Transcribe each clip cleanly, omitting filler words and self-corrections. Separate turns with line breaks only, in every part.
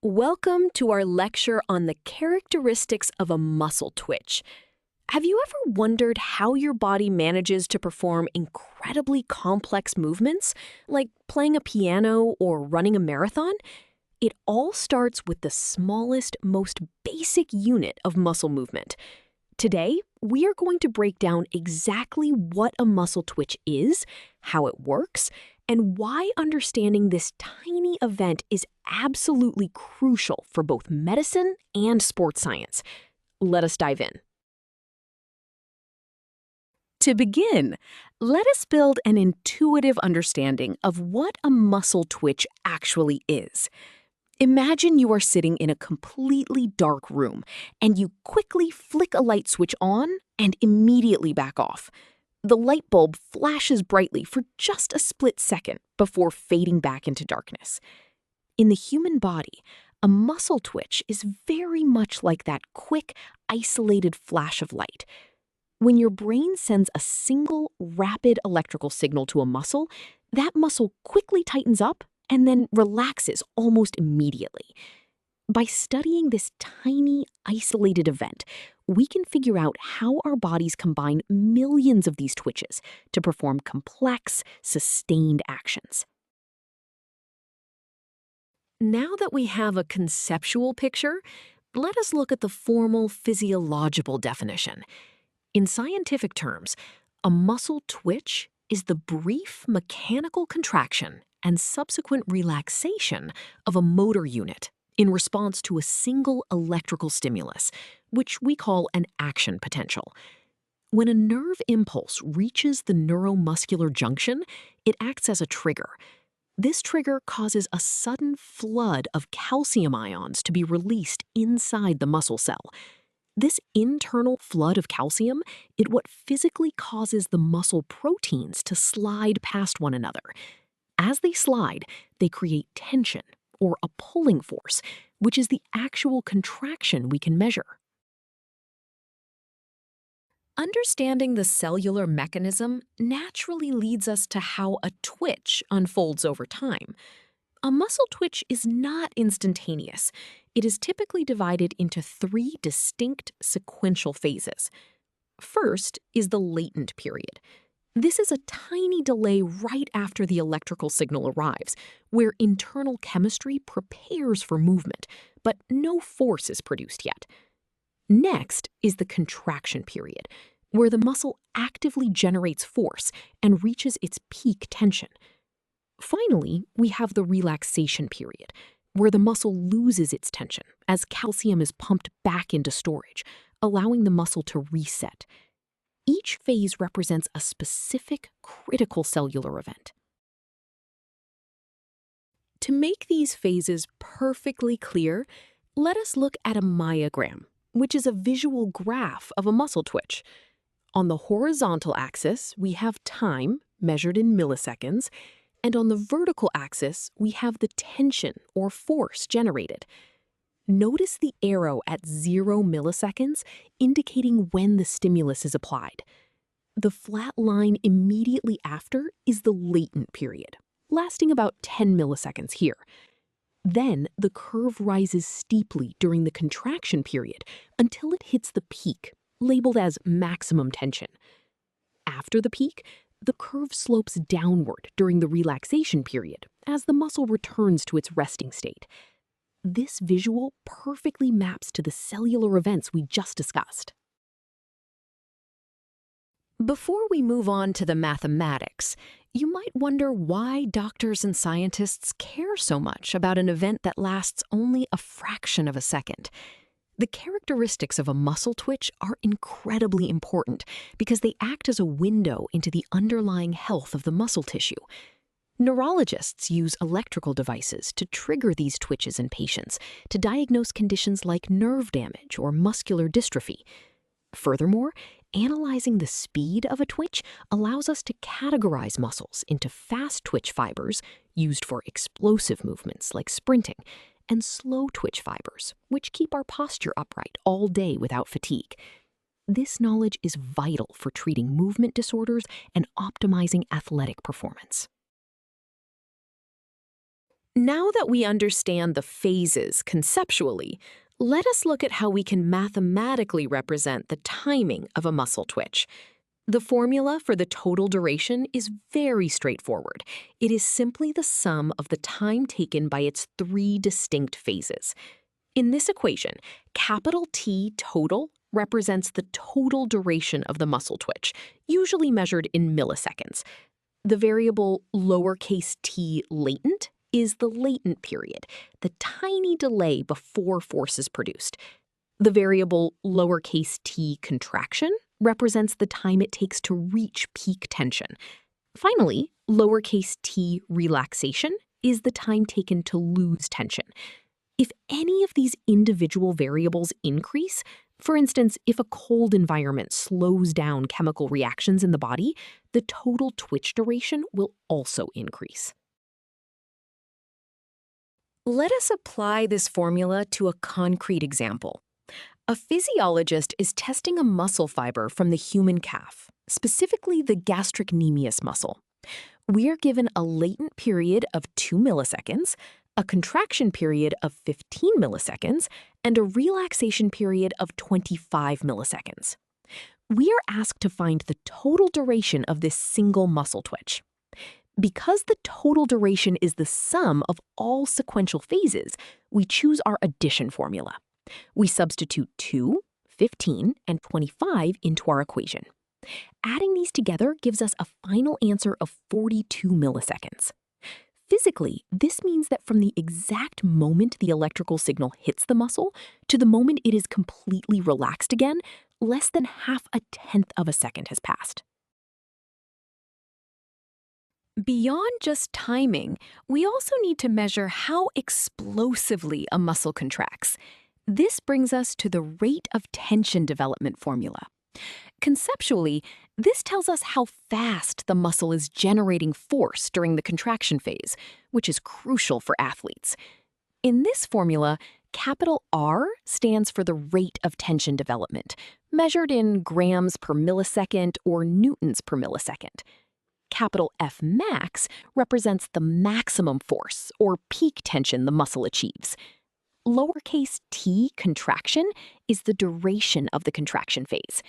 Welcome to our lecture on the characteristics of a muscle twitch. Have you ever wondered how your body manages to perform incredibly complex movements, like playing a piano or running a marathon? It all starts with the smallest, most basic unit of muscle movement. Today, we are going to break down exactly what a muscle twitch is, how it works, and why understanding this tiny event is absolutely crucial for both medicine and sports science. Let us dive in. To begin, let us build an intuitive understanding of what a muscle twitch actually is. Imagine you are sitting in a completely dark room, and you quickly flick a light switch on and immediately back off. The light bulb flashes brightly for just a split second before fading back into darkness. In the human body, a muscle twitch is very much like that quick, isolated flash of light. When your brain sends a single, rapid electrical signal to a muscle, that muscle quickly tightens up and then relaxes almost immediately. By studying this tiny, isolated event, we can figure out how our bodies combine millions of these twitches to perform complex, sustained actions. Now that we have a conceptual picture, let us look at the formal physiological definition. In scientific terms, a muscle twitch is the brief mechanical contraction and subsequent relaxation of a motor unit in response to a single electrical stimulus, which we call an action potential. When a nerve impulse reaches the neuromuscular junction, it acts as a trigger. This trigger causes a sudden flood of calcium ions to be released inside the muscle cell. This internal flood of calcium is what physically causes the muscle proteins to slide past one another. As they slide, they create tension, or a pulling force, which is the actual contraction we can measure. Understanding the cellular mechanism naturally leads us to how a twitch unfolds over time. A muscle twitch is not instantaneous. It is typically divided into three distinct sequential phases. First is the latent period. This is a tiny delay right after the electrical signal arrives, where internal chemistry prepares for movement, but no force is produced yet. Next is the contraction period, where the muscle actively generates force and reaches its peak tension. Finally, we have the relaxation period, where the muscle loses its tension as calcium is pumped back into storage, allowing the muscle to reset. Each phase represents a specific critical cellular event. To make these phases perfectly clear, let us look at a myogram, which is a visual graph of a muscle twitch. On the horizontal axis, we have time, measured in milliseconds, and on the vertical axis, we have the tension or force generated. Notice the arrow at 0 milliseconds indicating when the stimulus is applied. The flat line immediately after is the latent period, lasting about 10 milliseconds here. Then the curve rises steeply during the contraction period until it hits the peak, labeled as maximum tension. After the peak, the curve slopes downward during the relaxation period as the muscle returns to its resting state. This visual perfectly maps to the cellular events we just discussed. Before we move on to the mathematics, you might wonder why doctors and scientists care so much about an event that lasts only a fraction of a second. The characteristics of a muscle twitch are incredibly important because they act as a window into the underlying health of the muscle tissue. Neurologists use electrical devices to trigger these twitches in patients to diagnose conditions like nerve damage or muscular dystrophy. Furthermore, analyzing the speed of a twitch allows us to categorize muscles into fast twitch fibers, used for explosive movements like sprinting, and slow twitch fibers, which keep our posture upright all day without fatigue. This knowledge is vital for treating movement disorders and optimizing athletic performance. Now that we understand the phases conceptually, let us look at how we can mathematically represent the timing of a muscle twitch. The formula for the total duration is very straightforward. It is simply the sum of the time taken by its three distinct phases. In this equation, capital T total represents the total duration of the muscle twitch, usually measured in milliseconds. The variable lowercase t latent is the latent period, the tiny delay before force is produced. The variable lowercase t contraction represents the time it takes to reach peak tension. Finally, lowercase t relaxation is the time taken to lose tension. If any of these individual variables increase, for instance, if a cold environment slows down chemical reactions in the body, the total twitch duration will also increase. Let us apply this formula to a concrete example. A physiologist is testing a muscle fiber from the human calf, specifically the gastrocnemius muscle. We are given a latent period of 2 milliseconds, a contraction period of 15 milliseconds, and a relaxation period of 25 milliseconds. We are asked to find the total duration of this single muscle twitch. Because the total duration is the sum of all sequential phases, we choose our addition formula. We substitute 2, 15, and 25 into our equation. Adding these together gives us a final answer of 42 milliseconds. Physically, this means that from the exact moment the electrical signal hits the muscle to the moment it is completely relaxed again, less than half a tenth of a second has passed. Beyond just timing, we also need to measure how explosively a muscle contracts. This brings us to the rate of tension development formula. Conceptually, this tells us how fast the muscle is generating force during the contraction phase, which is crucial for athletes. In this formula, capital R stands for the rate of tension development, measured in grams per millisecond or newtons per millisecond. Capital F max represents the maximum force or peak tension the muscle achieves. Lowercase t contraction is the duration of the contraction phase.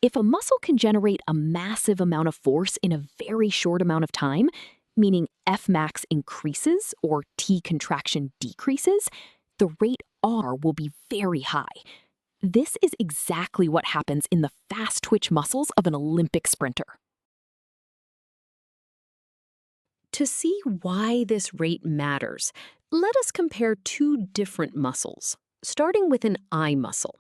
If a muscle can generate a massive amount of force in a very short amount of time, meaning F max increases or T contraction decreases, the rate R will be very high. This is exactly what happens in the fast twitch muscles of an Olympic sprinter. To see why this rate matters, let us compare two different muscles, starting with an eye muscle.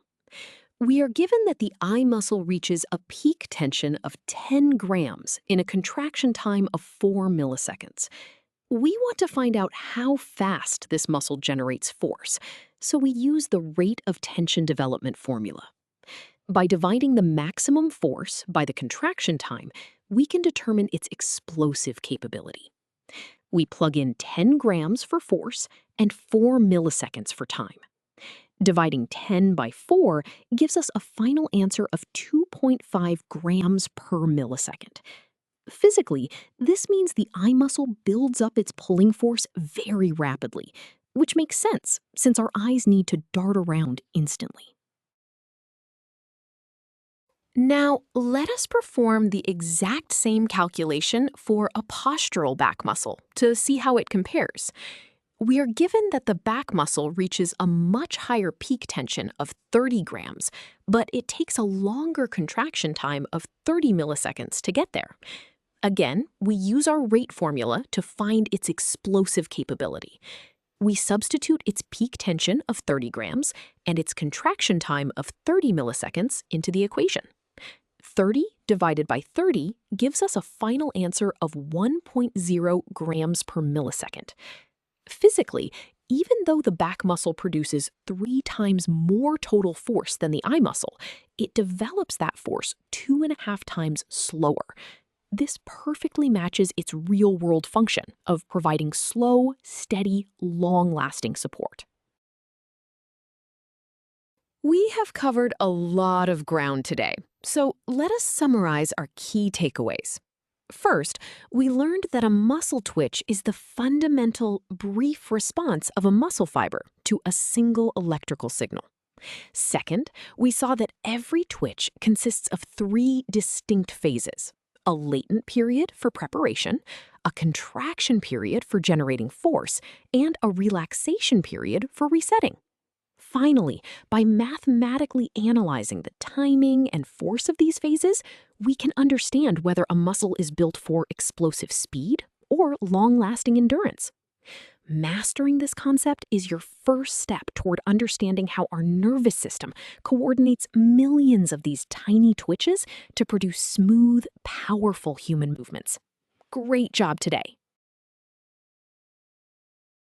We are given that the eye muscle reaches a peak tension of 10 grams in a contraction time of 4 milliseconds. We want to find out how fast this muscle generates force, so we use the rate of tension development formula. By dividing the maximum force by the contraction time, we can determine its explosive capability. We plug in 10 grams for force and 4 milliseconds for time. Dividing 10 by 4 gives us a final answer of 2.5 grams per millisecond. Physically, this means the eye muscle builds up its pulling force very rapidly, which makes sense since our eyes need to dart around instantly. Now, let us perform the exact same calculation for a postural back muscle to see how it compares. We are given that the back muscle reaches a much higher peak tension of 30 grams, but it takes a longer contraction time of 30 milliseconds to get there. Again, we use our rate formula to find its explosive capability. We substitute its peak tension of 30 grams and its contraction time of 30 milliseconds into the equation. 30 divided by 30 gives us a final answer of 1.0 grams per millisecond. Physically, even though the back muscle produces 3 times more total force than the eye muscle, it develops that force 2.5 times slower. This perfectly matches its real-world function of providing slow, steady, long-lasting support. We have covered a lot of ground today, so let us summarize our key takeaways. First, we learned that a muscle twitch is the fundamental, brief response of a muscle fiber to a single electrical signal. Second, we saw that every twitch consists of three distinct phases: a latent period for preparation, a contraction period for generating force, and a relaxation period for resetting. Finally, by mathematically analyzing the timing and force of these phases, we can understand whether a muscle is built for explosive speed or long-lasting endurance. Mastering this concept is your first step toward understanding how our nervous system coordinates millions of these tiny twitches to produce smooth, powerful human movements. Great job today!